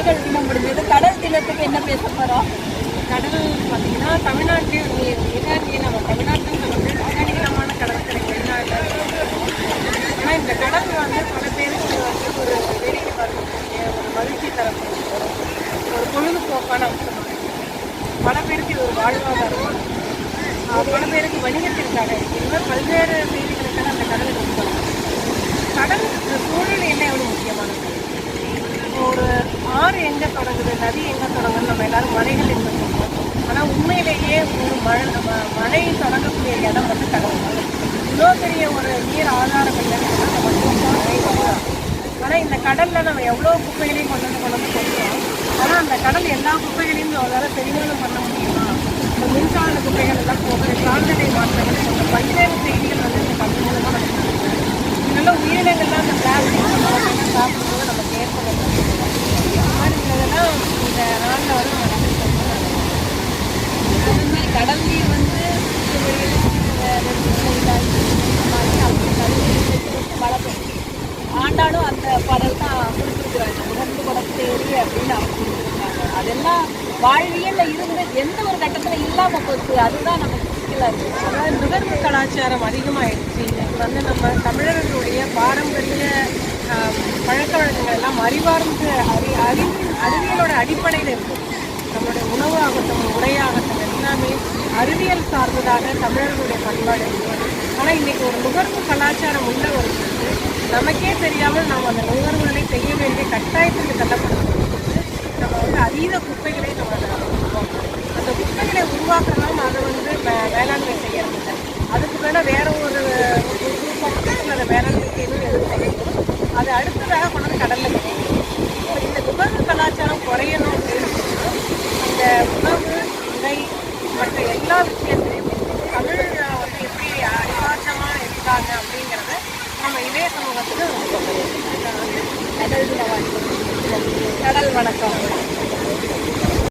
கடமைகள் தினம் முடிஞ்சது. கடல் தினத்துக்கு என்ன பேச போகிறோம்? கடல் பார்த்தீங்கன்னா தமிழ்நாட்டில் நம்ம தமிழ்நாட்டில் மிக நீளமான கடற்கரை வெளிநாட்டில். ஆனால் இந்த கடல் வந்து பல பேருக்கு வந்து ஒரு வேடிக்கை பார்க்கக்கூடிய ஒரு மகிழ்ச்சி தரக்கூடிய ஒரு பொழுதுபோக்கான அம்சமாக பல பேருக்கு இது ஒரு வாழ்வாதாரம். பல பேருக்கு வணிகத்திற்காக இன்னும் பல்வேறு செய்திகளுக்காக அந்த கடலை கொடுப்பாங்க. கடல் சூழல் என்ன எவ்வளோ முக்கியமானது. ஒரு ஆறு எங்கே தொடங்குது, நதி எங்கே தொடங்குது, நம்ம எல்லாரும் மலைகள் என்று சொல்லுவோம். ஆனால் உண்மையிலேயே ஒரு மழை தொடங்கக்கூடிய இடம் வந்து கடல். இவ்வளோ பெரிய ஒரு நீர் ஆதாரம் இல்லைன்னு நம்ம. ஆனால் இந்த கடலில் நம்ம எவ்வளோ குப்பைகளையும் கொண்டு போகிறோம். ஆனால் அந்த கடல் எல்லா குப்பைகளையும் அவரால் தெரிவிலும் பண்ண முடியுமா? இந்த மின்சார குப்பைகள் எல்லாம் போகிறது, கால்நடை மாற்றங்கள் போன்ற பல்வேறு செய்திகள் வந்து இந்த கடல் மூலமாக நமக்கு இதெல்லாம் உயிரினங்கள்லாம் அந்த பிளாஸ்டிக் சாப்பிடும்போது நமக்கு ஏற்படுறது. இந்த மாதிரி இதெல்லாம் இந்த நாளில் வந்து நம்ம கடல் நீர் வந்து ஆண்டாலும் அந்த பாடல் தான் கொடுத்துருக்குறாங்க. உணர்ந்து குடத்தேரி அப்படின்னு அவங்க கொடுத்துருக்காங்க. அதெல்லாம் வாழ்வியலில் இருந்து எந்த ஒரு கட்டத்தில் இல்லாமல் போச்சு. அதுதான் நமக்கு சிக்கலாக இருக்குது. அதாவது நுகர்வு கலாச்சாரம் அதிகமாகிடுச்சு. இன்னைக்கு வந்து நம்ம தமிழர்களுடைய பாரம்பரிய பழக்க வழக்கங்கள் எல்லாம் அறிவார்ந்து அறிவியலோட அடிப்படையில் இருக்குது. நம்மளுடைய உணவு ஆகட்டும், உடையாகட்டும் எல்லாமே அறிவியல் சார்ந்ததாக தமிழர்களுடைய பண்பாடு இருக்குது. ஆனால் இன்றைக்கி ஒரு நுகர்வு கலாச்சாரம் உள்ளவர்களுக்கு நமக்கே தெரியாமல் நாம் அந்த நுகர்வுகளை செய்ய வேண்டிய கட்டாயத்துக்கு தள்ளப்படுறது. நம்ம வந்து அதீத குப்பைகளை நம்ம உருவாக்குறோம். அந்த குப்பைகளை உருவாக்குறதுனால அதை வந்து வேளாண்மை செய்யறதில்லை. அதுக்கு மேலே வேற ஒரு குரூப் அதை வேளாண்மை செய்யணும் எதுவும் செய்யணும். அது அடுத்ததாக கொண்டு கடலில் கிடைக்கும். இந்த நுகர்வு கலாச்சாரம் குறையணும் அப்படின்னு சொன்னால் அந்த உணவு, உடை மற்ற எல்லா விஷயத்தையும் தமிழ் வந்து எப்படி அறிவாற்றமாக இருக்காங்க அப்படிங்கிறத நம்ம இளைய சமூகத்துக்கு கடல் வணக்கம்.